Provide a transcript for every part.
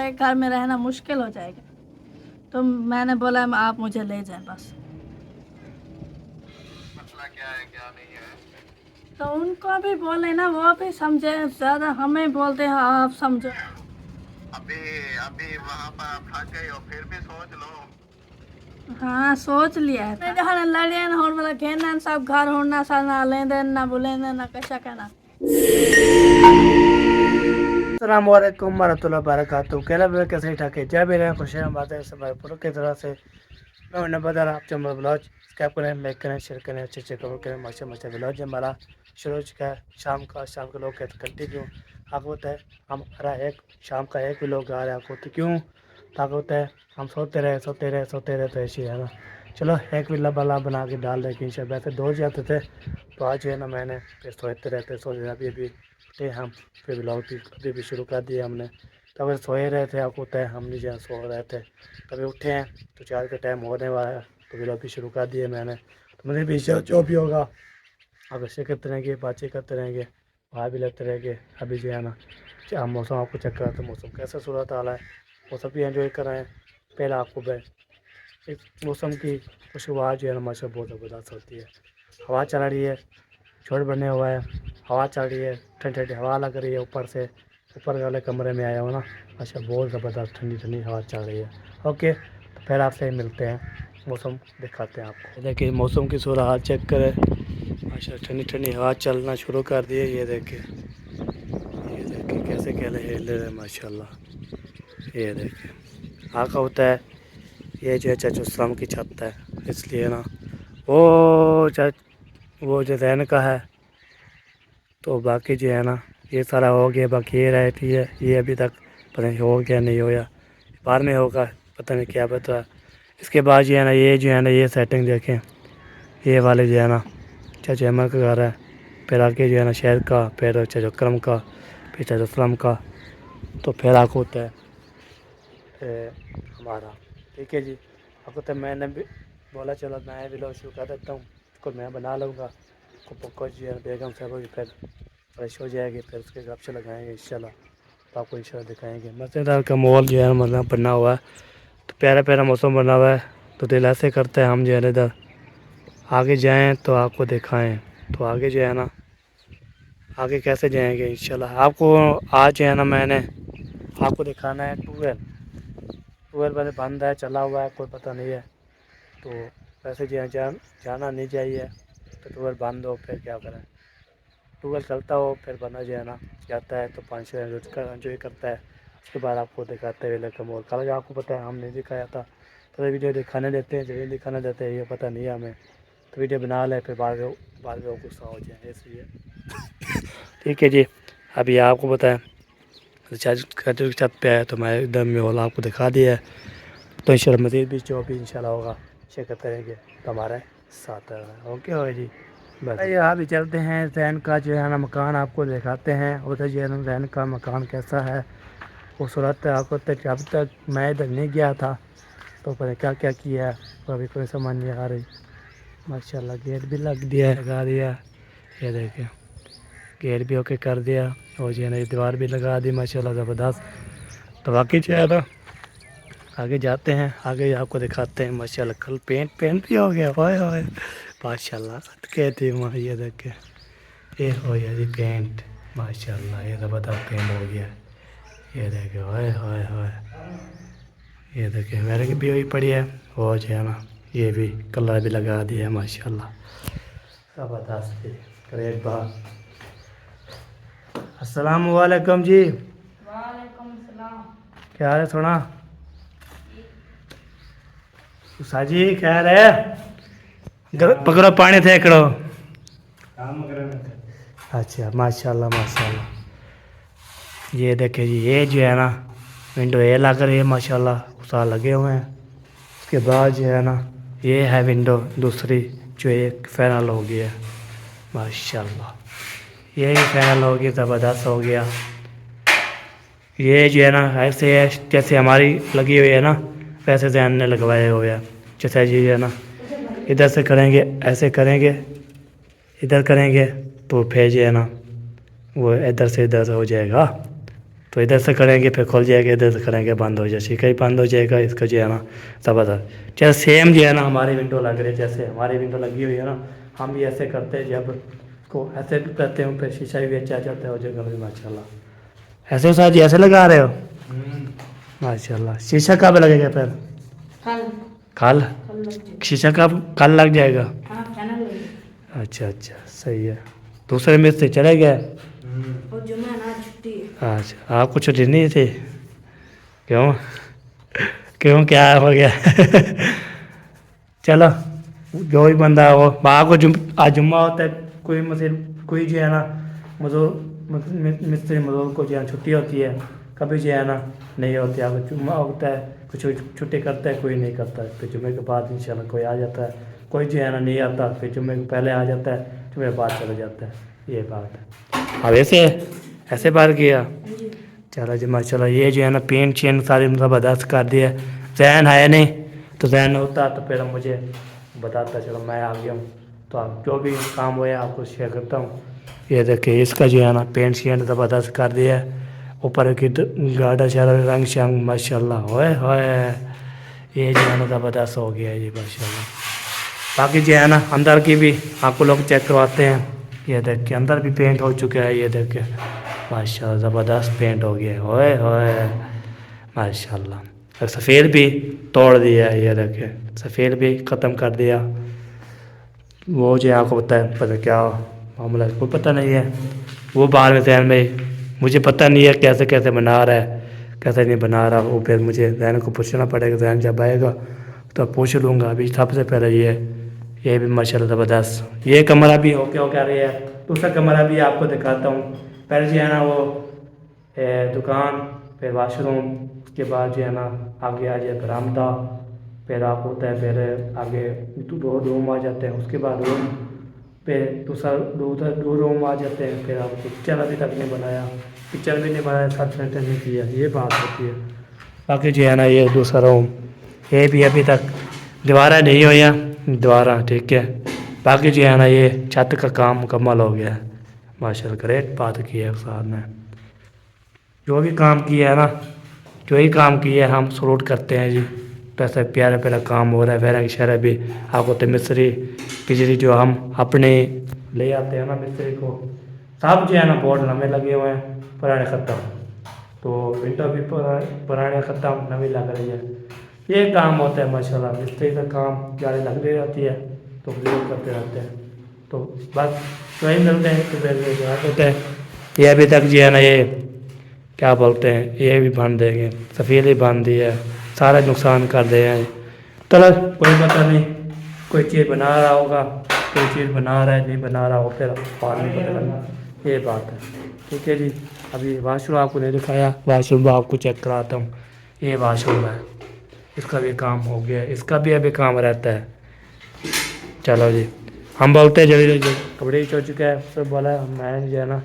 जाएगा, घर में रहना मुश्किल हो जाएगा। तो मैंने बोला आप मुझे ले जाएं बस। मसला क्या है क्या नहीं है? तो उनको भी बोले ना, वो भी समझे, ज्यादा हमें बोलते हैं आप समझो। अभी अभी वहाँ पर फंस गए हो, फिर भी सोच लो। हाँ सोच लिया है जहाँ लड़े ना, और मतलब घेना सब घर होना सा ना लेंदे ना बुलेंदे ना कशा कहना। अस्सलाम वालेकुम वरहमतुल्लाहि वबरकातुहू। कहला भी कैसे ही ठाके जय भी रहे खुश हैं बातें सब पूरा की तरह से मैं बता रहा आप चंबल ब्लॉज सब्सक्राइब करें, लाइक करें, शेयर करें, अच्छे अच्छे खबर करें। माशा माशा ब्लॉज हमारा शुरू हो चुका है शाम का लोग कहते कंटिन्यू आपको होता है। हमारा एक शाम का एक भी लोग आ रहे हैं आपको तो क्यों ताकत होता है। हम सोते रहे तो ऐसे ही है ना। चलो एक भी लबा बना के डाल रहे कि वैसे दो जाते थे तो आज जो है ना मैंने फिर सोते रहते अभी थे हम फिर ब्लॉग भी अभी भी शुरू कर दिया हमने। तो अगर सोए रहे थे आपको होता है हम नहीं जहाँ सो रहे थे तभी उठे हैं तो 4 का टाइम होने वाला है तो ब्लॉग भी शुरू कर दिया मैंने। तो मुझे भी जो भी होगा अब ऐसे करते रहेंगे, बातचीत करते रहेंगे, वहाँ भी लेते रहेंगे। अभी जो है ना क्या मौसम आपको चेक करा तो मौसम कैसा सूरत हाल है वो सब भी एंजॉय कर रहे हैं। पहले आपको एक मौसम की खुशबू जो है ना माशा बहुत ज़बरदस्त होती है। हवा चल रही है, छोड़ बने हुआ है, हवा चल रही है, ठंडी ठंडी हवा लग रही है ऊपर से। ऊपर वाले कमरे में आया हो ना, अच्छा बहुत ज़बरदस्त ठंडी ठंडी हवा चल रही है। ओके तो फिर आपसे मिलते हैं, मौसम दिखाते हैं आपको। देखिए मौसम की सूरत हाल चेक करें, अच्छा ठंडी ठंडी हवा चलना शुरू कर दी है। ये देखिए कैसे कहले हिल रहे हैं माशाल्लाह। ये देखिए आका होता है ये जो है चाचुस्लाम की छत है इसलिए ना वो वो जो जैन का है। तो बाकी जो है ना ये सारा हो गया, बाकी ये रहती है ये अभी तक पता नहीं हो गया नहीं होया, बाद में होगा पता नहीं क्या पता। इसके बाद जो है ना ये सेटिंग देखें, ये वाले जो है ना चाचा अहमद का घर है, फिर आगे जो है ना शहर का, फिर चाचा अकरम का, फिर चाचा असलम का, तो फिर आगे होता है हमारा। ठीक है जी। आपको तो मैंने भी बोला चलो मैं भी लो शुरू कर देता हूँ, इसको मैं बना लूँगा। को पक्का जो है बेगम साहब होगी फिर फ्रेश हो जाएगी, फिर उसके गपशे लगाएंगे इंशाल्लाह। तो आपको इंशाल्लाह दिखाएंगे मज़ेदार का माहौल जो है मतलब बना हुआ है। तो प्यारा प्यारा मौसम बना हुआ है। तो दिल ऐसे करते हैं हम जो है इधर आगे जाएँ तो आपको दिखाएँ। तो आगे जो है ना आगे कैसे जाएंगे इंशाल्लाह आपको आज जो है ना मैंने आपको दिखाना है ट्यूबवेल। ट्यूबवेल पहले बंद है, चला हुआ है, कोई पता नहीं है। तो वैसे जो है जाना नहीं चाहिए। तो ट्यूबवेल बंद हो फिर क्या करें, ट्यूबवेल चलता हो फिर बंदा जो है ना जाता है तो पानी से एंजॉय करता है। उसके बाद आपको दिखाते हुए लेकर मोर कल आपको पता है हमने दिखाया था। तो वीडियो दिखाने देते हैं जरूर दिखाने देते हैं, ये पता नहीं है हमें। तो वीडियो बना ले फिर बाद में वो गुस्सा हो जाए इसलिए। ठीक है जी। अभी आपको बताएं रिचार्ज छत पे आया तो मैं एकदम में वाला आपको दिखा दिया है। तो इंशाल्लाह मज़ीद भी जो भी इंशाल्लाह होगा शेयर करते रहेंगे तो हमारे साथ रहेगा। ओके हो जी। बस यहाँ भी चलते हैं जैन का जो है ना मकान आपको दिखाते हैं। उधर जो है ना जैन का मकान कैसा है खूबसूरत है। आपको तक अब तक मैं इधर नहीं गया था तो पता क्या क्या किया है तो अभी कोई समझ नहीं आ रही। माशाल्लाह गेट भी लग दिया है, लगा दिया। ये देखिए गेट भी ओके कर दिया और जो है ना दीवार भी लगा दी माशाल्लाह ज़बरदस्त। तो बाकी जो है ना आगे जाते हैं, आगे आपको दिखाते हैं माशाल्लाह। कल पेंट भी हो गया, ओए ओए माशाल्लाह सदके थी माँ। ये देखे ये हो गया जी पेंट माशाल्लाह, ये ज़बरदस्त पेंट हो गया। ये देखे ओए ओए ओए, ये देखे मेरे की भी हुई पड़ी है वो जो है ना ये भी कलर भी लगा दिया है माशाल्लाह ज़बरदस्त जी। ग्रेट बात। अस्सलाम वालेकुम जी। वालेकुम सलाम। क्या हाल है सोना? साजी क्या है पकड़ो पानी थे करो। अच्छा माशाल्लाह माशाल्लाह। ये देखे जी ये जो है ना विंडो ये लग रही है माशाल्लाह, साल लगे हुए हैं। उसके बाद जो है ना ये है विंडो दूसरी जो एक फाइनल हो गया माशाल्लाह। ये फाइनल हो गया, ज़बरदस्त हो गया। ये जो है ना ऐसे है जैसे हमारी लगी हुई है ना वैसे जैन ने लगवाए हुए हैं। जैसे जी है ना इधर से करेंगे ऐसे करेंगे, इधर करेंगे तो फिर जो है ना वो इधर से हो जाएगा। तो इधर से करेंगे फिर खुल जाएगा, इधर से करेंगे बंद हो जाए, कहीं बंद हो जाएगा, इसका जो है ना ज़बरदस्त। जैसे सेम जो है ना हमारी विंडो लग रही है, जैसे हमारी विंडो लगी हुई है ना, हम भी ऐसे करते हैं, जब को ऐसे करते हैं फिर शीशा भी अच्छा जाता है हो जाएगा भी माशाल्लाह। ऐसे साथ जी ऐसे लगा रहे हो माशाल्लाह। शीशा कब लगेगा फिर? कल शीशा कब कल लग जाएगा? अच्छा अच्छा सही है। दूसरे मिस्त्री चले गए? अच्छा आपको छुट्टी नहीं थी? क्यों क्यों क्या हो गया? चलो जो भी बंदा हो, आपको आज जुम्मा होता है, कोई कोई जो है ना मजदूर मिस्त्री मजदूर को जो है छुट्टी होती है, कभी जो है ना नहीं होती। आपको जुम्मा होता है, कुछ छुट्टी करता है, कोई नहीं करता है। फिर जुम्मे के बाद इंशाल्लाह कोई आ जाता है, कोई जो है ना नहीं आता, फिर जुम्मे के पहले आ जाता है, जुम्मे के बाद चला जाता है। ये बात है। अब ऐसे बार किया। चलो जी माशाल्लाह। ये जो है ना पेंट चेंट सारी ज़बरदस्त कर दिया। जैन है नहीं तो जैन होता तो फिर मुझे बताता, चलो मैं आ गया हूँ। तो आप जो भी काम हुआ आपको शेयर करता हूँ। ये देखिए इसका जो है ना पेंट शेंट ज़बरदस्त कर दिया है। ऊपर की गाढ़ा शारा रंग शंग माशाल्लाह होए होए, ये जो है ना ज़बरदस्त हो गया है ये माशाल्लाह। बाकी जो है ना अंदर की भी आपको लोग चेक करवाते हैं। ये देख के अंदर भी पेंट हो चुका है, ये देख के माशाल्लाह ज़बरदस्त पेंट हो गया है होए होए माशाल्लाह। और सफ़ेद भी तोड़ दिया है, ये देखे सफ़ेद भी ख़त्म कर दिया। वो जो आपको पता है पता क्या मामला है, कोई पता नहीं है, वो बाहर में जहन में मुझे पता नहीं है कैसे कैसे बना रहा है कैसे नहीं बना रहा। वो फिर मुझे जहन को पूछना पड़ेगा, जहन जब आएगा तो पूछ लूँगा। अभी सबसे पहले ये भी माशाल्लाह ज़बरदस्त। ये कमरा भी हो क्या रही है। दूसरा कमरा भी आपको दिखाता हूँ। पहले जो है ना वो दुकान, फिर वाशरूम, उसके बाद जो है ना आगे आ जाए बरामदा, फिर आप होता है फिर आगे दो रूम आ जाते हैं, उसके बाद रूम पे दो रूम आ जाते हैं। फिर आप किचन अभी तक नहीं बनाया, किचन भी नहीं बनाया, सब सेंटर नहीं किया, ये बात होती है। बाकी जो है ना ये दूसरा रूम, ये भी अभी तक दोबारा नहीं हुआ दोबारा, ठीक है। बाकी जो है ना ये छत का काम मुकम्मल हो गया है माशाल्लाह। ग्रेट बात की है साहब ने, जो भी काम किया है ना, जो ही काम किया है हम सलूट करते हैं जी। पैसा प्यारा प्यारा काम हो रहा है। वैरा शहर भी आपको तो मिस्त्री बिजली जो हम अपने ले आते हैं ना मिस्त्री को, सब जो है ना बोर्ड नवे लगे हुए हैं, पुराने ख़त्म, तो विंडो भी पुराने ख़त्म, नवी लग रही है। ये काम होता है माशाल्लाह। मिस्त्री का काम जारी लग रही रहती है तो प्रयोग करते रहते हैं। तो बस वही मिलते हैं तो फिर होते हैं। ये अभी तक जो है ना ये क्या बोलते हैं, ये भी बांध देंगे, सफ़ेद ही बांध दिया है, सारा नुकसान कर दिया है। चलो कोई पता नहीं, कोई चीज़ बना रहा होगा, कोई चीज़ बना रहा है नहीं बना रहा हो, फिर बाद में पता लगना, ये बात है। ठीक है जी। अभी वाशरूम आपको नहीं दिखाया, वाशरूम आपको चेक कराता हूँ। ये वाशरूम है, इसका भी काम हो गया, इसका भी अभी काम रहता है। चलो जी, हम बोलते हैं जल्दी जल्दी कपड़े ही हो चुका है, सब बोला मैं जो है ना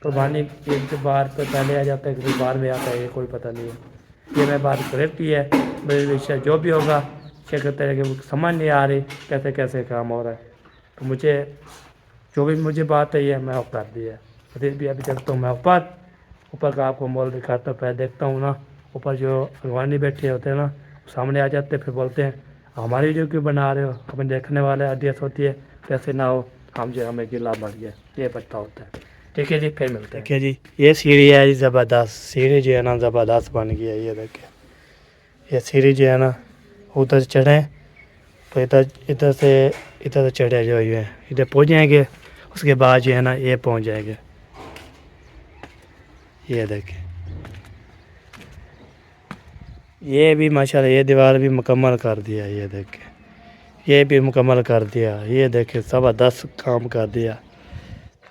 कुर्बानी एक तो बाहर पर पहले आ जाता है, कभी बाहर में आता है, ये कोई पता नहीं है। ये मैं बात करेक्ट की है, मेरे विषय जो भी होगा क्या कहते हैं कि समझ नहीं आ रही कैसे कैसे काम हो रहा है। तो मुझे जो भी मुझे बात है ये मैं कर दी है। फिर भी अभी देखता हूँ मैं ऊपर का आपको मॉल दिखाता हूँ। पहले देखता हूँ ना ऊपर जो अगवानी बैठे होते हैं ना, सामने आ जाते हैं, फिर बोलते हैं हमारी वीडियो क्यों बना रहे हो, हमें देखने वाले आदियत होती है, कैसे ना हो हम जो हमें गिला बढ़ गया, ये बता होता है। ठीक है जी, फिर मिलते हैं। देखिए जी ये सीढ़ी है जी, ज़बरदस्त सीढ़ी जो है ना ज़बरदस्त बन गई है। ये देखिए ये सीढ़ी जो है ना उधर चढ़े तो इधर से चढ़े जो है इधर पहुँच जाएंगे, उसके बाद जो है ना ये पहुँच जाएंगे। ये देखिए ये भी माशाल्लाह ये दीवार भी मुकम्मल कर दिया। ये देखिए ये भी मुकम्मल कर दिया। ये देखिए ज़बरदस्त काम कर दिया।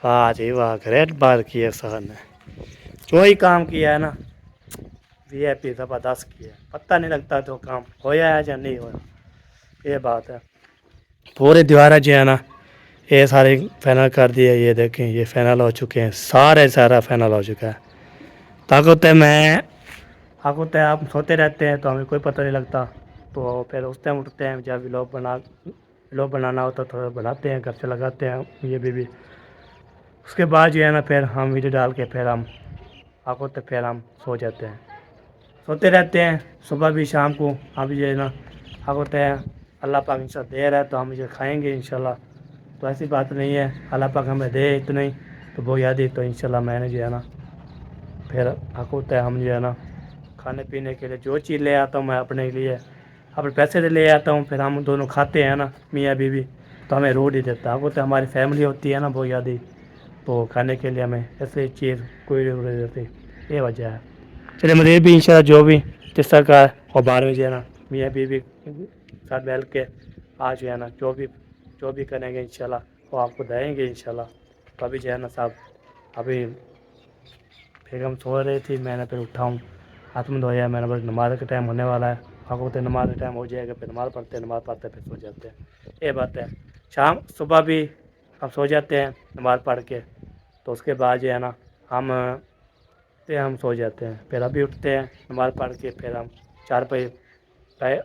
वाह जी वाह, ग्रेट बात की है सर ने, जो ही काम किया है ना VIP ज़बरदस्त किया है। पता नहीं लगता तो काम होया है या नहीं होया, ये बात है। पूरे दीवार जो है ना ये सारे फाइनल कर दिए। ये देखें ये फाइनल हो चुके हैं, सारा फाइनल हो चुका है। ताकत है मैं होता है आप सोते रहते हैं तो हमें कोई पता नहीं लगता, तो फिर उस टाइम उठते हैं जब व्लॉग बनाना होता है थोड़ा बनाते हैं, घर से लगाते हैं ये भी। उसके बाद जो है ना फिर हम वीडियो डाल के फिर हम आपको तो फिर हम सो जाते हैं, सोते रहते हैं सुबह भी शाम को। हम ये ना आपको तो अल्लाह पाक इंशाल्लाह दे रहा है तो हम इसे खाएंगे इंशाल्लाह। तो ऐसी बात नहीं है, अल्लाह पाक हमें दे इतना ही तो वो याद ही तो इंशाल्लाह मैंने जो है ना फिर आपको तो हम जो है ना खाने पीने के लिए जो चीज़ ले आता हूँ मैं अपने लिए अपने पैसे से ले आता हूँ, फिर हम दोनों खाते हैं ना मियाँ बीवी, तो हमें रोड ही देता है। आपको तो हमारी फैमिली होती है ना वो याद ही, तो खाने के लिए हमें ऐसे चीज़ कोई रोड देती, ये वजह है। चलिए मुझे भी इंशाल्लाह जो भी जिस सरकार और 12 बजे है ना मियाँ बीवी साथ बैठ के आज जो है ना जो भी करेंगे इंशाल्लाह वो आपको देंगे इंशाल्लाह। तो अभी जो है ना साहब अभी बेगम सो रही थी, मैंने फिर उठाऊँ हाथ में धोया, मैंने बस नमाज का टाइम होने वाला है, आपको तो नमाज का टाइम हो जाएगा फिर नमाज़ पढ़ते फिर सो जाते हैं, ये बात है। शाम सुबह भी हम सो जाते हैं नमाज़ पढ़ के, तो उसके बाद जो है ना हम सो जाते हैं, फिर अभी उठते हैं नमाज़ पढ़ के, फिर हम 4 पे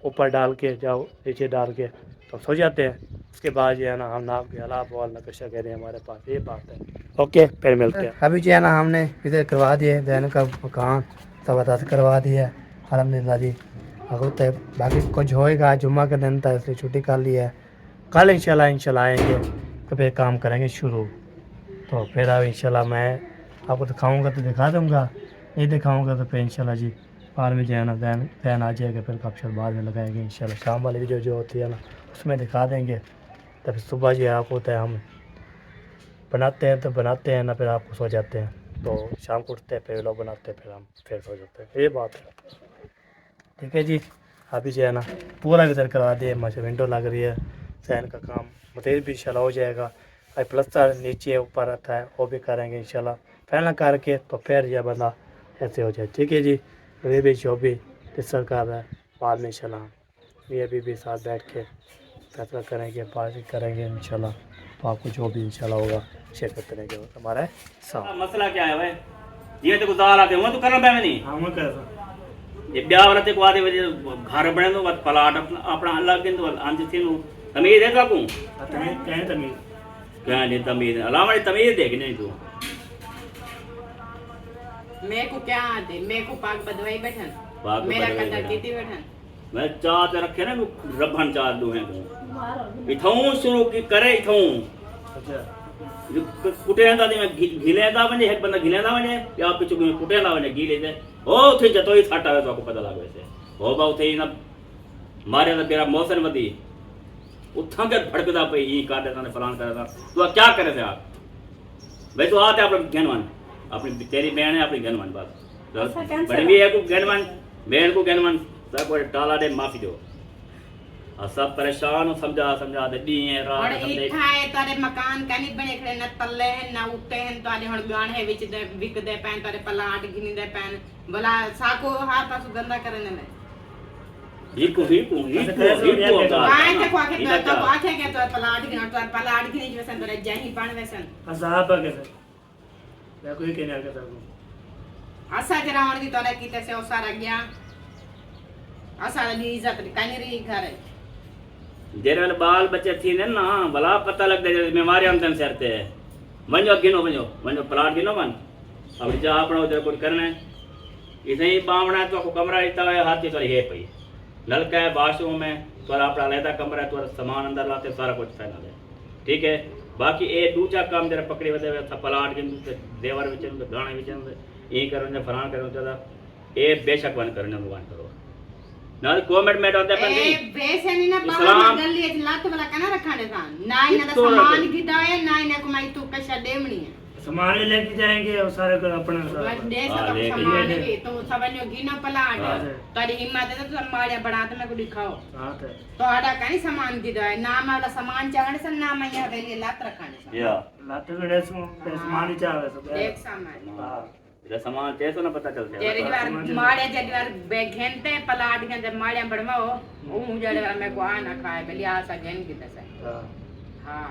ऊपर डाल के जाओ नीचे डाल के तो सो जाते हैं। उसके बाद जो है ना हम नाम के अलाप वाल नक्शा कह रहे हैं हमारे पास, ये बात है। ओके फिर मिलते हैं। अभी जो है ना हमने इधर करवा दिए जैन का मकान सब अदा करवा दिया है अल्हम्दुलिल्लाह जी। अगर तो बाकी कुछ होएगा, जुम्मा का दिन था इसलिए छुट्टी कर ली है, कल इंशाल्लाह आएंगे तो फिर काम करेंगे शुरू। तो फिर अब इंशाल्लाह मैं आपको दिखाऊंगा तो दिखा दूंगा, नहीं दिखाऊंगा तो फिर इंशाल्लाह जी बाद में जो है ना दैन आ जाएगा, फिर कपशर बाद में लगाएंगे इंशाल्लाह। शाम वाली वीडियो जो होती है ना उसमें दिखा देंगे, तो फिर सुबह जो है आपको होता है हम बनाते हैं तो बनाते हैं ना, फिर आपको सो जाते हैं, तो शाम को उठते हैं फिर लोग बनाते हैं फिर हम फिर सो जाते हैं, ये बात है। ठीक है जी, अभी जो है ना पूरा इधर करवा दिए, माशा विंडो लग रही है, फैन का काम मटेरियल भी इंशाल्लाह हो जाएगा, और प्लस्तर नीचे ऊपर रहता है वो भी करेंगे इंशाल्लाह। फैन करके तो फिर यह बंदा ऐसे हो जाए। ठीक है जी, ये भी जो भी डिस्कस कर रहा है बाद में इंशाल्लाह ये भी साथ बैठ के फैसला करेंगे, पार्टी करेंगे इंशाल्लाह। तो आपको जो भी इंशाल्लाह होगा शेयर करते रहेंगे हमारा साथ। मसला क्या है भाई, ये तो गुजार आते हुए तो करना पे नहीं हाँ मैं कैसा ये ब्याह वाला ते को आदे वजे घर बने तो प्लाट अपना अलग दिन तो अंत थी नु तमीज है काकू क्या नहीं तमीज अलावा तमीज देख नहीं तू मेरे को क्या आते, मेरे को पाक बदवाई बैठन, पाक मेरा बदवाई कदर बैठन। कीती बैठन। मैं चाह ते रखे ना रबन चाह दू है तू इथों शुरू की करे इथों कुटे दा मैं घिले दा वने एक बंदा घिले दा वने या पिछु कुटे दा वने घिले दे ओ थे जतो ही थाटा है तो आपको पता लागे से हो बा उथे ना मारे दा तेरा मौसम वदी उठा के भड़कदा पे ई काटे ता फलान करदा तू क्या करे थे आप भाई तो आते आप ज्ञानवान अपनी तेरी बहन है अपनी ज्ञानवान बात बड़ी भी है को ज्ञानवान बहन को ज्ञानवान सब को टाला दे माफी दो और सब परेशान हो समझा दे दी है और रात समझे इठा है तारे मकान कनी बने खड़े न तल्ले हैं ना उठते हैं तारे हण गाणे विच दे विक दे पैन तारे पलाट गिनी दे पैन भला साको हाथ पास गंदा करने में हिको आए ते को आके तो आके के तो पलाट गिनी जसन तोरे जाही पान वसन असाब कैसे मैं कोई कहने आ गया आसा जरावण दी तोरे कीते से ओ सारा गया आसा दी इज्जत कनी री घर है जेरे वाले बाल बच्चे थी ने ना भला पता लग दे बीमारी हम तन सरते है वंजो गिनो वंजो प्लाट गिनो मन अब जा अपना उधर कुछ करना है इसे ही बावना तो को कमरा इतना है हाथ की तो है पई नलका है बाथरूम में तो अपना अलग कमरा है तो सामान अंदर लाते सारा कुछ फाइनल है ठीक है। बाकी ए दूजा काम जरा पकड़ी वदे प्लाट गिन देवर विच गाने विच ई करो फलान करो चला ए बेशक वन करने भगवान करो ना कमेंट में होता है ए वैसे नहीं ना बाहर गली है लात वाला कना रखाने था ना इना दा सामान गिटाए ना इना को माई तू पैसा देवनी है सामान लेके जाएंगे और सारे को अपना दे सब सामान भी तो सबनो गिनो पलाट तारी हिम्मत है तो माड़े बड़ा तो मैं को दिखाओ हां तो आड़ा कनी सामान गिटाए नाम वाला सामान चाहने से नाम यहाँ वेली लात रखाने से या लाते गड़े सामान ही चाहे सब देख सामान हां इधर सामान तेसो ना पता चलता है जेरी बार माड़े जेरी बार बेघेंते पलाट के माड़े बड़वाओ ओ मुझे बार मैं को आना खाए बली आसा गेन की दसे हां हां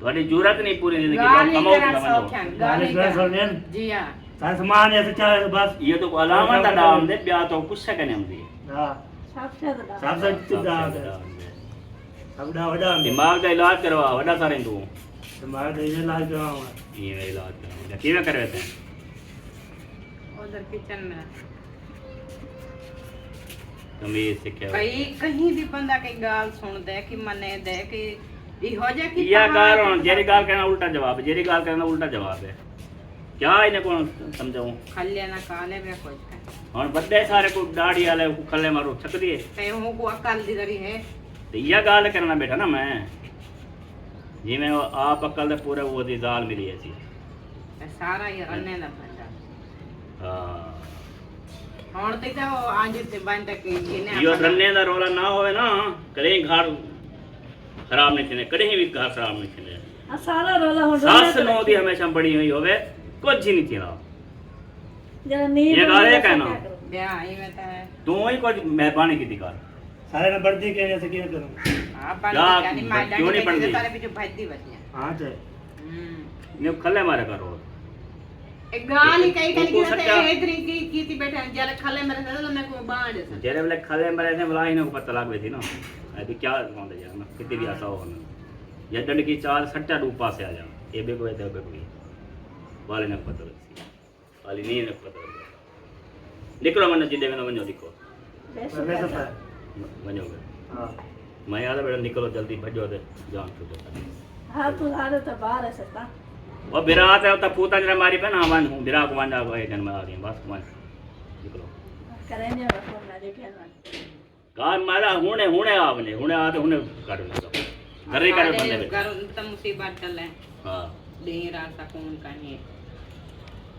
थोड़ी जरूरत नहीं पूरी जिंदगी गाली कमाओ करा कमाओ सौख्यान गाली गाली कर सोनियन जी हां सारे सामान ऐसे चाहे तो बस ये तो अलावा दा दाम दे ब्याह तो कुछ से कने हम दी हां सब चिदा अब वड़ा दिमाग का इलाज करवा वड़ा सारे तू दिमाग दे इलाज करवाऊंगा ये इलाज करवा किवे करवे थे उधर किचन में तमीज सिखे भाई कहीं भी बंदा की गाल सुन दे कि मने दे कि ई हो जाए कि या गाल होन जेरी गाल कहना उल्टा जवाब है, जेरी गाल कहना उल्टा जवाब है। क्या इन्हें कौन समझाऊं? खल्ले ना काले में कुछ और बड़े सारे को दाढ़ी वाले को खल्ले मारो छक दिए ते हो को अकल दी रही है तो यह गाल करना बेटा ना मैं जी मैं आप अकल दे पूरे वो दी दाल मिली है सी ते सारा ये रन्ने दा बंदा हां ਹੁਣ ਤੇ ਤਾਂ ਅੱਜ ਤੇ ਬੰਦ ਤੱਕ ਇਹਨੇ यो रन्ने दा रोला ना होवे ना कदे घर खराब नहीं थने कदे भी घर खराब नहीं थने आ सारा रोला हो सास नो दी हमेशा बड़ी हुई होवे कुछ ही नहीं थीना जरा नींद ये गाले कहना ਵਿਆਹ ਹੀ ਮੈਂ ਤਾਂ तू ही कुछ मेहरबानी की कर सारे ने बढ़ती कहने से क्या करूं? ਆਪਾਂ क्या ਕਹਿੰਦੀ ਮਾਂ क्यों नहीं ਡਾਂਡੀ पढ़ती? ਤਾਰੇ ਪਿੱਛੇ ਭੱਜਦੀ ਵਜੀਆਂ हाँ तो ने खल्ले मारे करो एक गाल ही कई कई वो की सच्चा- ते इधर की थी बैठे जले खले मेरे से तो मैं को बांध से जेरे वाले खल्ले मारे थे बुला इन्हें को पता लग गई थी ना अभी क्या मानते जाना ना कितनी भी आशा हो हमें ये दंड की चाल सट्टा डूबा से आ जा ये भी कोई तो कोई वाले ने पता लगी वाली नहीं ने पता लगी निकलो मन जिदे में मनो लिखो वैसे तो मनो हाँ मैं याद बेटा निकलो जल्दी भजो दे जान छूटो हाँ तू हारे तो बाहर है सकता वो बिरात है तो पूता जरा मारी पे ना वन हूं बिरा को वांडा को जन्म आ रही बस वन निकलो करेंगे रखो ना देखे ना कार मारा हुने आपने हुने आते हुने काट लो घर ही करे बंदे में कर तो मुसीबत चले हां दिन रात तक कौन कहीं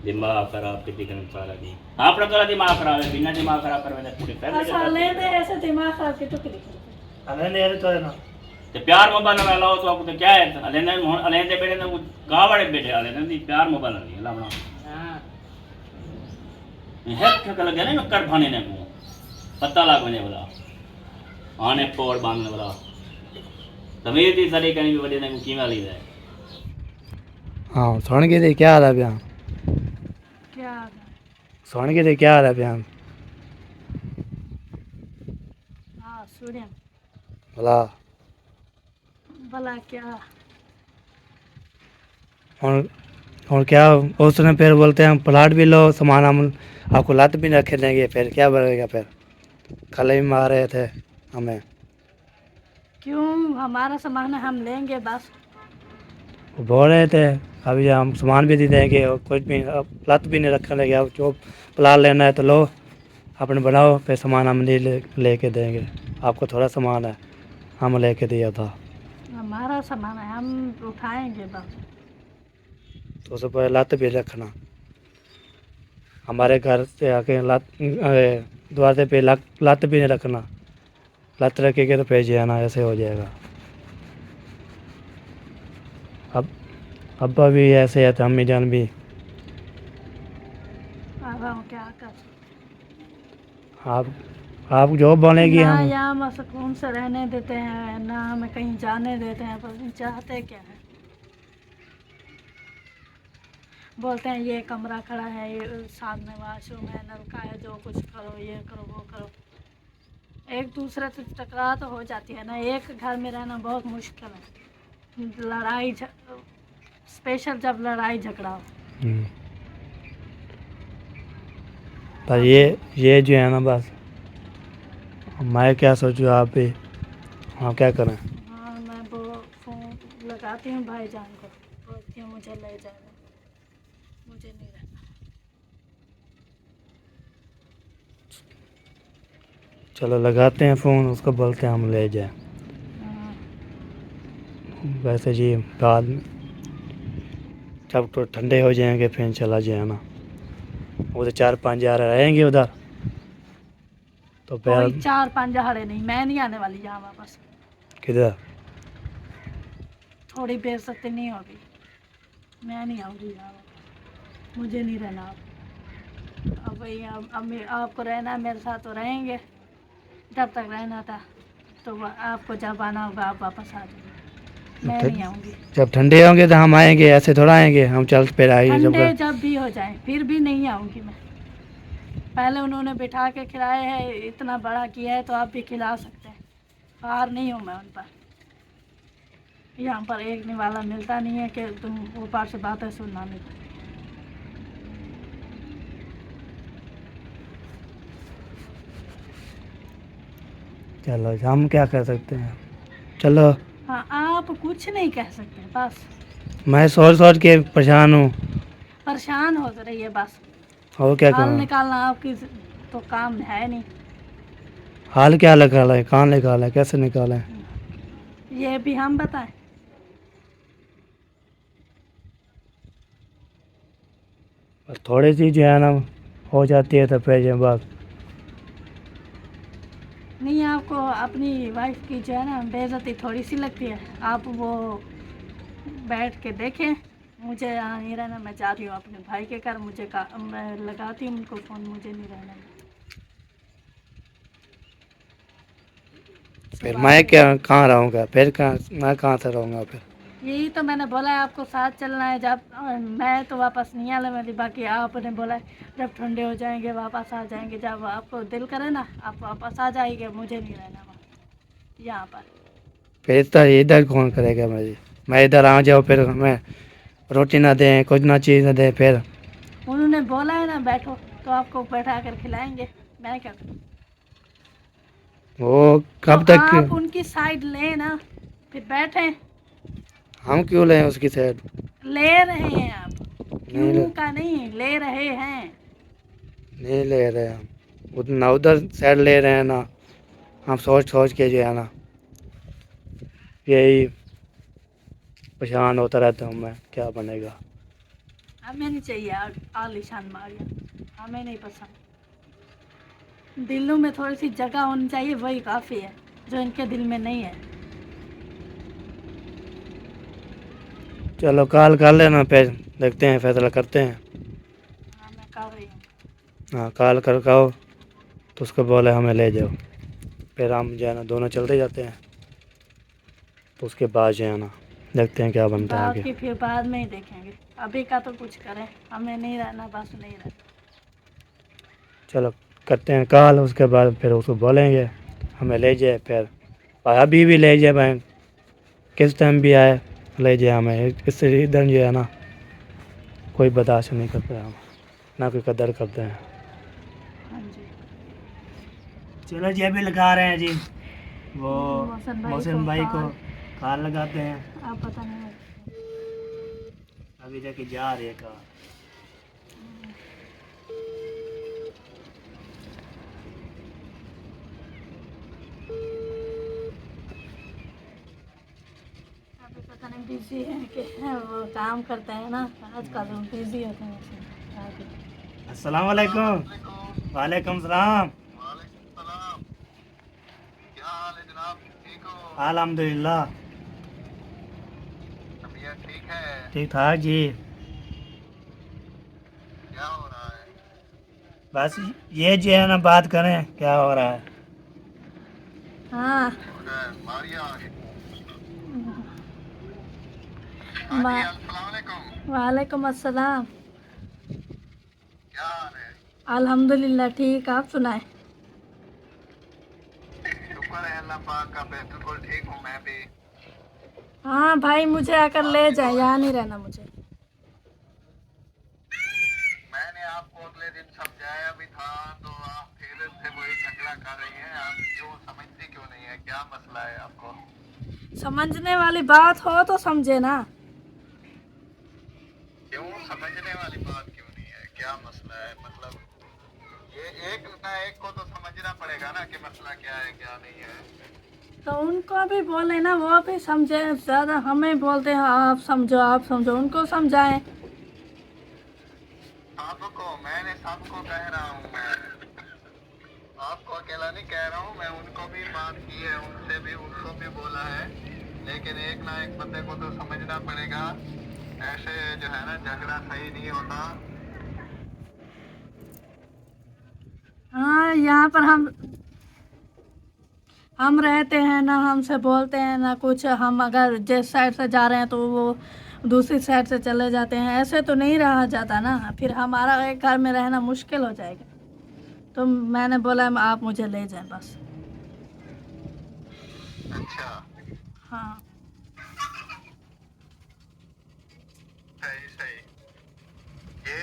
दिमाग खराब कितनी करन सारा दी आपरा करा दिमाग खराब है बिना दिमाग खराब करवे पूरी ऐसा फैमिली लेते ऐसे दिमाग खराब की टुकड़ी अरे नहीं तो है ना ते प्यार मोबाइल में लाओ तो आपको तो क्या है अलेने अलेने बेटे ने गांव वाले बेटे अलेने दी प्यार मोबाइल नहीं लावना हां है क्या लगे ना कर भाने ने को पता लागने वाला आने पोर बांधने वाला तमीर दी सारी कहीं भी बड़े ने को कीमा ली है हाँ सुन के दे क्या हाल है बयान क्या सुन के दे क्या हाल है बयान हाँ सूर्य भला भला क्या और क्या उसने फिर बोलते हैं प्लाट भी लो सामान हम आपको लत भी रखे देंगे फिर क्या बनेगा फिर कल भी मार रहे थे हमें क्यों हमारा सामान है हम लेंगे बस वो बोल रहे थे अभी हम सामान भी दे देंगे और कुछ भी अब लत भी नहीं रखने लगे अब जो प्लाट लेना है तो लो अपने बनाओ फिर सामान हम लेके देंगे आपको थोड़ा सामान है हम लेके दिया था हमारा सामान है हम उठाएंगे बस तो उस पर लत भी रखना हमारे घर से आके दरवाजे पे लत भी नहीं रखना लत रखेंगे तो फिर जाना ऐसे हो जाएगा अब अब्बा भी ऐसे है तो अम्मी जान भी अब हम क्या कर आप जो बोलेंगी ना हम यहाँ हम सुकून से रहने देते हैं ना हमें कहीं जाने देते हैं पर चाहते क्या है बोलते हैं ये कमरा खड़ा है ये सामने वाशरूम है नलका है जो कुछ करो ये करो वो करो एक दूसरे से टकरा तो हो जाती है ना एक घर में रहना बहुत मुश्किल है लड़ाई स्पेशल जब लड़ाई झगड़ा हो पर ये जो है ना बस मैं क्या सोचूं आप भी हाँ क्या करें हाँ मैं वो फ़ोन लगाती हूँ भाईजान को बोलती हूँ मुझे ले जाना मुझे नहीं रहना चलो लगाते हैं फ़ोन उसको बोलते हैं हम ले जाए हाँ, वैसे जी बाद में जब तो ठंडे हो जाएंगे फिर चला जाना उधर 4-5 हजार रहेंगे उधर तो कोई फिर 4-5 जहाड़े नहीं मैं नहीं आने वाली यहाँ वापस किधर थोड़ी बेइज्जती नहीं होगी मैं नहीं आऊँगी यहाँ वापस मुझे नहीं रहना अब भाई अब आपको रहना है मेरे साथ तो रहेंगे जब तक रहना था तो आपको जब आना होगा आप वापस आ जाइए मैं नहीं आऊँगी जब ठंडे होंगे तो हम आएंगे ऐसे थोड़ा आएंगे हम चल फिर आएंगे ठंडे जब भी हो जाए फिर भी नहीं आऊँगी मैं पहले उन्होंने बिठा के खिलाए है इतना बड़ा किया है तो आप भी खिला सकते हैं पार नहीं हूँ मैं उन पर यहाँ पर एक निवाला मिलता नहीं है कि तुम ऊपर से बातें सुनना मिलती चलो हम क्या कर सकते हैं। चलो हाँ, आप कुछ नहीं कह सकते, बस मैं सोच सोच के परेशान हूँ। परेशान हो रही है बस। और क्या हाल करूँ। निकालना आपकी तो काम है नहीं। हाल क्या निकाला है, कहाँ निकाला है, कैसे निकाला है। ये भी हम बताएं। और थोड़ी सी जो है ना हो जाती है तो फिर ये बात। नहीं, आपको अपनी वाइफ की जो है ना बेइज्जती थोड़ी सी लगती है। आप वो बैठ के देखें। मुझे यहाँ नहीं रहना, मैं जा रही हूँ अपने भाई के घर। मैं लगाती हूँ उनको फ़ोन, मुझे नहीं रहना। फिर मैं क्या कहाँ रहूँगा, फिर कहाँ मैं कहाँ से रहूँगा फिर। यही तो मैंने बोला है आपको साथ चलना है। जब मैं तो वापस नहीं आने वाली, बाकी आपने बोला है जब ठंडे हो जाएंगे वापस आ जाएंगे। जब आपको दिल करे ना आप वापस आ जाएंगे, मुझे नहीं रहना वहाँ यहाँ पर। फिर इधर कौन करेगा मुझे। मैं इधर आ जाऊँ फिर हमें रोटी ना दें, कुछ ना चीज़ ना दें फिर। उन्होंने बोला है ना बैठो, तो आपको बैठा कर खिलाएंगे। मैं क्या करूँ। वो तो कब तक। आप उनकी साइड लें ना, फिर बैठें। हम क्यों लें उसकी साइड। ले रहे हैं आप, नहीं ले, क्यों का नहीं, ले रहे हैं। नहीं ले रहे हम। उतना उधर साइड ले रहे हैं ना। हम सोच सोच के जो है ना यही परेशान होता रहता हूँ मैं, क्या बनेगा। हमें नहीं चाहिए आलीशान मारिया, हमें नहीं पसंद। दिलों में थोड़ी सी जगह होनी चाहिए, वही काफ़ी है, जो इनके दिल में नहीं है। चलो कॉल कर लेना, फिर देखते हैं, फैसला करते हैं। हाँ, मैं कर रही हूँ। हाँ कॉल कर कहो तो उसको बोले हमें ले जाओ। फिर हम जो है ना दोनों चलते जाते हैं। तो उसके बाद जो है ना देखते हैं क्या बनता है आगे। बाकी फिर बाद में ही देखेंगे, अभी का तो कुछ करें। हमें नहीं रहना, बस नहीं रहना। चलो करते हैं कॉल, उसके बाद फिर उसको बोलेंगे हमें ले जाए। फिर अभी भी ले जाए भाई, किस टाइम भी आए ले जाए हमें। इससे इधर जो है ना कोई बर्दाश्त नहीं करता हम, ना कोई कदर करते हैं। हाँ जी। चलो जी अभी लगा रहे हैं जी वो मौसम भाई को कॉल लगाते हैं। आप पता नहीं। अभी जाके जा रही है कॉल। अभी पता नहीं बिजी है कि वो काम करते हैं ना आजकल, हम बिजी होते हैं उसमें। अस्सलाम वालेकुम। वालेकुम सलाम। वालेकुम सलाम। क्या हाल है जनाब, ठीक हो? अल्हम्दुलिल्लाह तबीयत ठीक है? ठीक ठाक जी। क्या हो रहा है? बस ये जो है ना बात करें क्या हो रहा है। हाँ, मारिया आ गई। हाँ जी, मा- अस्सलाम वालेकुम। वालेकुम अस्सलाम। क्या हाल है? अल्हम्दुलिल्लाह ठीक, आप सुनाएं। शुक्र है अल्लाह पाक का, बिल्कुल ठीक हूँ मैं भी। हाँ भाई, मुझे आकर ले जाए, यहाँ नहीं रहना मुझे। मैंने आपको अगले दिन समझाया भी था, तो आप फिर से वही झगड़ा कर रही हैं। आप क्यों समझती क्यों नहीं है, क्या मसला है आपको? समझने वाली बात हो तो समझे ना। क्यों समझने वाली बात क्यों नहीं है, क्या मसला है? मतलब ये एक ना एक को तो समझना पड़ेगा ना कि मसला क्या है क्या नहीं है। तो उनको भी बोले ना, वो भी समझे। ज़्यादा हमें बोलते हैं आप समझो आप समझो, उनको समझाएं। सबको, मैंने सबको कह रहा हूँ, मैं आपको अकेला नहीं कह रहा हूँ, मैं उनको भी बात की है, उनसे भी, उनको भी बोला है। लेकिन एक ना एक बंदे को तो समझना पड़ेगा। ऐसे जो है ना झगड़ा सही नहीं होता। हाँ, यहाँ पर हम रहते हैं ना, हमसे बोलते हैं ना कुछ। हम अगर जिस साइड से जा रहे हैं तो वो दूसरी साइड से चले जाते हैं। ऐसे तो नहीं रहा जाता ना, फिर हमारा एक घर में रहना मुश्किल हो जाएगा। तो मैंने बोला आप मुझे ले जाएं बस। अच्छा, हाँ, सही सही। ये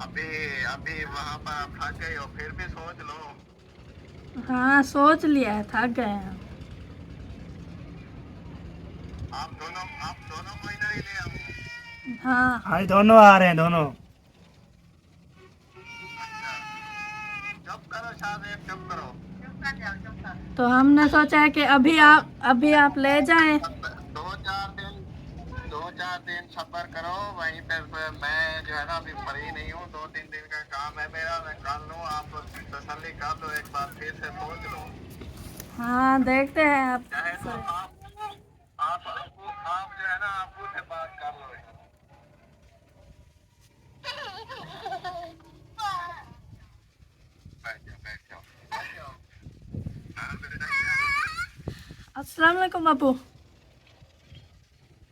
अभी अभी वहाँ पर आप थक गए हो, फिर भी सोच लो। हाँ सोच लिया है, थक गए हैं। आप दोनों को इधर ही ले आओ। हाँ आज दोनों आ रहे हैं दोनों। चुप करो शाहजेब, चुप करो। तो हमने सोचा है कि अभी आप ले जाएं। दो चार दिन सब्र करो, वहीं पर मैं जो है ना अभी फ्री नहीं हूँ, 2-3 दिन का काम है मेरा, मैं कर लूँ। आप तसल्ली कर लो, एक बार फिर से सोच लो। हाँ देखते हैं आप। चाहे तो आप जो है ना अबू से बात कर लो। बैठ जाओ। हाँ, बेटा। अस्सलाम वालेकुम अबू।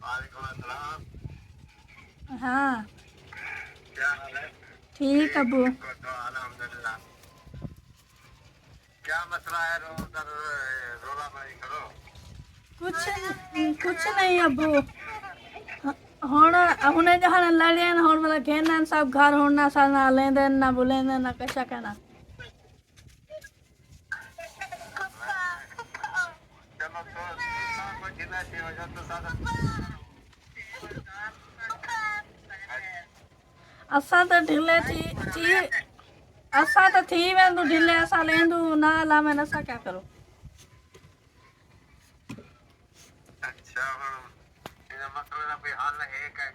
वालेकुम अस्सलाम। हाँ क्या हाल है? ठीक अबू। तो अल्हम्दुलिल्लाह। क्या मसला है? रोला भाई करो। कुछ नहीं अबू। हुने जहाँ लड़े ना हुन मतलब घेना सब घर होना सा ना लेंदे ना बुलेंदे ना कशा कहना। चलो तो जितना चाहिए हो जाए तो सादा। असां त ढिले थी असां त थी वेंदू ढिले, असां लेंदू ना लावें असां क्या करो। अच्छा इन मसले का कोई हल है क्या?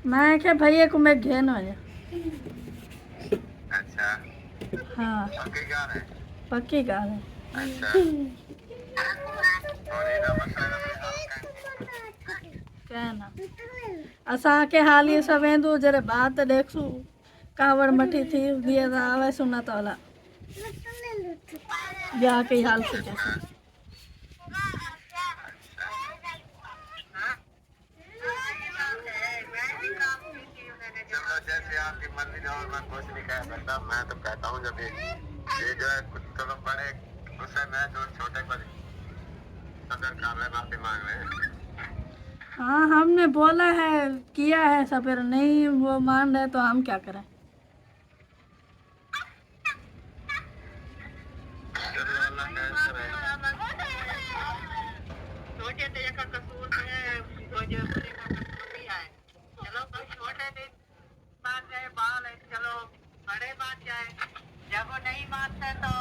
मैं क्या भैया को मैं घेन वञा। अच्छा हाँ बाकी क्या है? पक्की ॻाल्हि है। अच्छा और इन मसले का कोई हल क्या? कहना असांखे हाल ये सब वेंदू जरे बात देखसू कावड़ मठी थी दिए त आवे सुना तोला या के हाल से जैसे। चलो जैसे आपकी मर्जी हो, मैं कुछ नहीं कह सकता। मैं तो कहता हूँ जब ये जो है कुछ तो बड़े गुस्से में जो छोटे पर सदर कर ले, माफी मांग ले। हाँ हमने बोला है किया है सफर, नहीं वो मान रहे तो हम क्या करें। चलो अल्लाह खैर करे। छोटे तो एक कसूर है, जो जो नहीं आए। चलो कोई छोटे दिन बात जाए बाल है, चलो बड़े बात जाए। जब वो नहीं मानते तो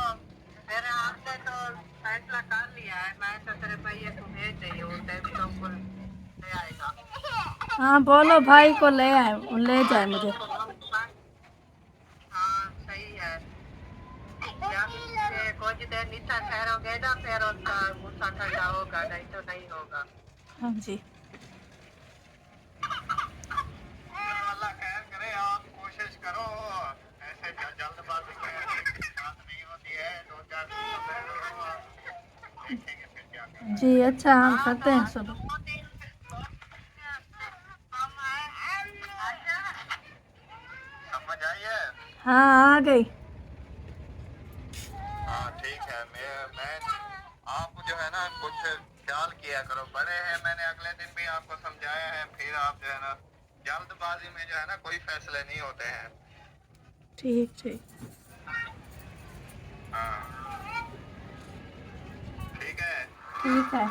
फिर आपने तो फैसला कर लिया है। मैं तो तेरे भैया को भेज रही हूँ, बिल्कुल ले आएगा। हाँ बोलो भाई को ले आए, ले जाए मुझे। हाँ सही है। जब कुछ देर नीचा ठहरोगे ना फिर उनका गुस्सा ठंडा होगा, नहीं तो नहीं होगा। हाँ जी अल्लाह खैर करे, आप कोशिश करो। ऐसे जल्दबाजी में बात नहीं होती है। 2-4 दिन तो पहले देखेंगे फिर क्या करें। जी अच्छा हम करते हैं सब। समझ आई है? हाँ आ गई। हाँ ठीक है। मैं आप जो है ना कुछ ख्याल किया करो, बड़े हैं। मैंने अगले दिन भी आपको समझाया है। फिर आप जो है ना जल्दबाजी में जो है ना कोई फैसले नहीं होते हैं। ठीक ठीक हाँ ठीक है। ठीक है।